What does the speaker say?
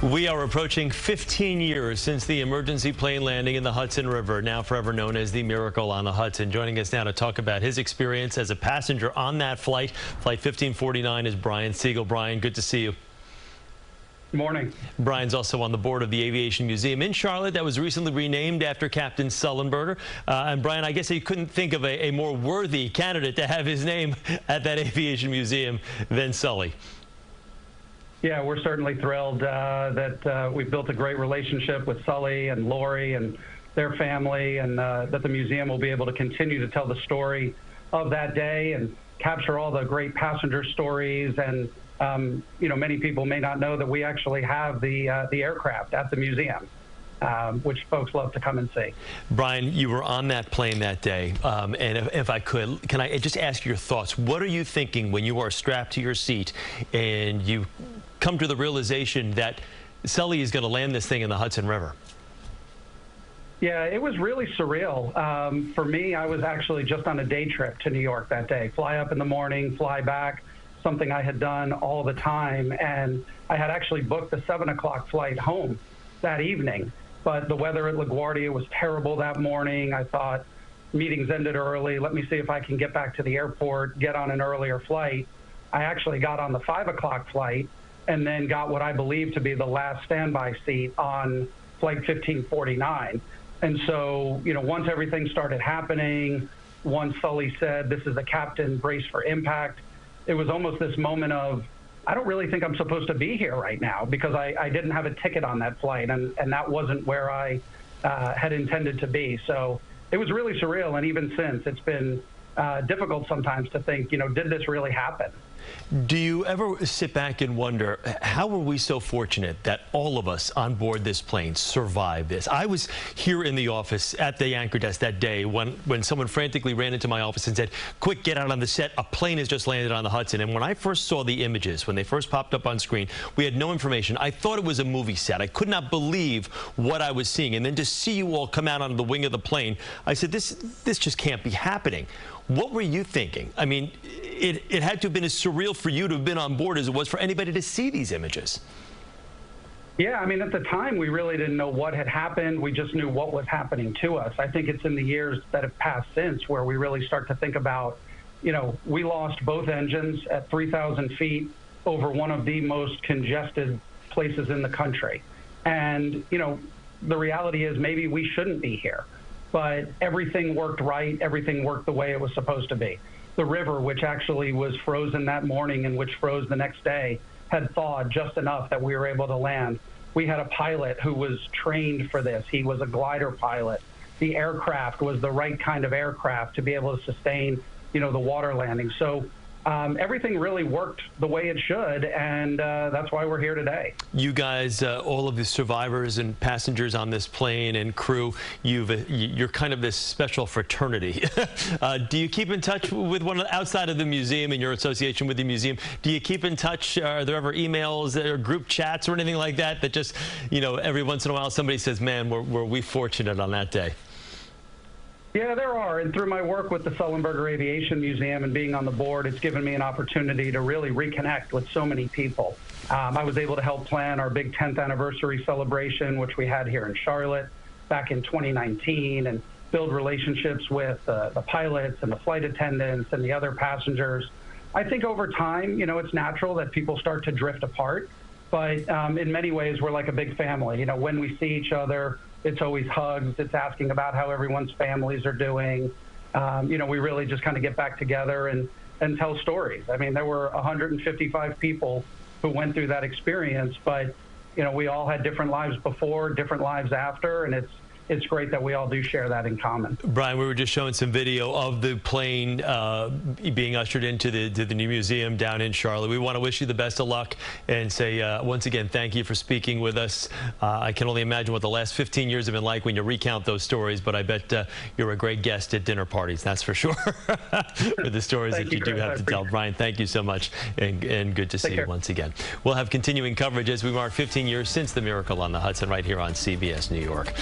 We are approaching 15 years since the emergency plane landing in the Hudson River, now forever known as the Miracle on the Hudson. Joining us now to talk about his experience as a passenger on that flight, Flight 1549, is Brian Siegel. Brian, good to see you. Good morning. Brian's also on the board of the Aviation Museum in Charlotte that was recently renamed after Captain Sullenberger. And Brian, I guess you couldn't think of a more worthy candidate to have his name at that Aviation Museum than Sully. Yeah, we're certainly thrilled that we've built a great relationship with Sully and Lori and their family, and that the museum will be able to continue to tell the story of that day and capture all the great passenger stories. And you know, many people may not know that we actually have the aircraft at the museum, which folks love to come and see. Brian, you were on that plane that day, and if I could, can I just ask your thoughts? What are you thinking when you are strapped to your seat and you come to the realization that Sully is going to land this thing in the Hudson River? Yeah, it was really surreal. For me, I was actually just on a day trip to New York that day. Fly up in the morning, fly back, something I had done all the time. And I had actually booked the 7 o'clock flight home that evening. But the weather at LaGuardia was terrible that morning. I thought, meetings ended early. Let me see if I can get back to the airport, get on an earlier flight. I actually got on the 5 o'clock flight and then got what I believe to be the last standby seat on Flight 1549. And so, you know, once everything started happening, once Sully said, "This is the captain, brace for impact," it was almost this moment of, I don't really think I'm supposed to be here right now, because I didn't have a ticket on that flight, and that wasn't where I had intended to be. So it was really surreal, and even since, it's been difficult sometimes to think, you know, did this really happen? Do you ever sit back and wonder, how were we so fortunate that all of us on board this plane survived this? I was here in the office at the anchor desk that day when someone frantically ran into my office and said, "Quick, get out on the set. A plane has just landed on the Hudson." And when I first saw the images, when they first popped up on screen, we had no information. I thought it was a movie set. I could not believe what I was seeing. And then to see you all come out on the wing of the plane, I said, this just can't be happening. What were you thinking? I mean, it had to have been as surreal for you to have been on board as it was for anybody to see these images. Yeah, I mean, at the time, we really didn't know what had happened. We just knew what was happening to us. I think it's in the years that have passed since where we really start to think about, you know, we lost both engines at 3,000 feet over one of the most congested places in the country. And, you know, the reality is maybe we shouldn't be here. But everything worked right. Everything worked the way it was supposed to be. The river, which actually was frozen that morning and which froze the next day, had thawed just enough that we were able to land. We had a pilot who was trained for this. He was a glider pilot. The aircraft was the right kind of aircraft to be able to sustain, you know, the water landing. So everything really worked the way it should, and that's why we're here today. You guys, all of the survivors and passengers on this plane and crew, you're kind of this special fraternity. Do you keep in touch with one outside of the museum and your association with the museum? Do you keep in touch? Are there ever emails or group chats or anything like that that just, you know, every once in a while somebody says, "Man, were we fortunate on that day"? Yeah, there are. And through my work with the Sullenberger Aviation Museum and being on the board, it's given me an opportunity to really reconnect with so many people. I was able to help plan our big 10th anniversary celebration, which we had here in Charlotte back in 2019, and build relationships with the pilots and the flight attendants and the other passengers. I think over time, you know, it's natural that people start to drift apart. But in many ways, we're like a big family. You know, when we see each other, it's always hugs. It's asking about how everyone's families are doing. You know, we really just kind of get back together and tell stories. I mean, there were 155 people who went through that experience, but, you know, we all had different lives before, different lives after, and it's great that we all do share that in common. Brian, we were just showing some video of the plane being ushered into the new museum down in Charlotte. We want to wish you the best of luck and say, once again, thank you for speaking with us. I can only imagine what the last 15 years have been like when you recount those stories, but I bet you're a great guest at dinner parties, that's for sure, for the stories that you do have to tell. Brian, thank you so much, and good to see you once again. We'll have continuing coverage as we mark 15 years since the Miracle on the Hudson right here on CBS New York.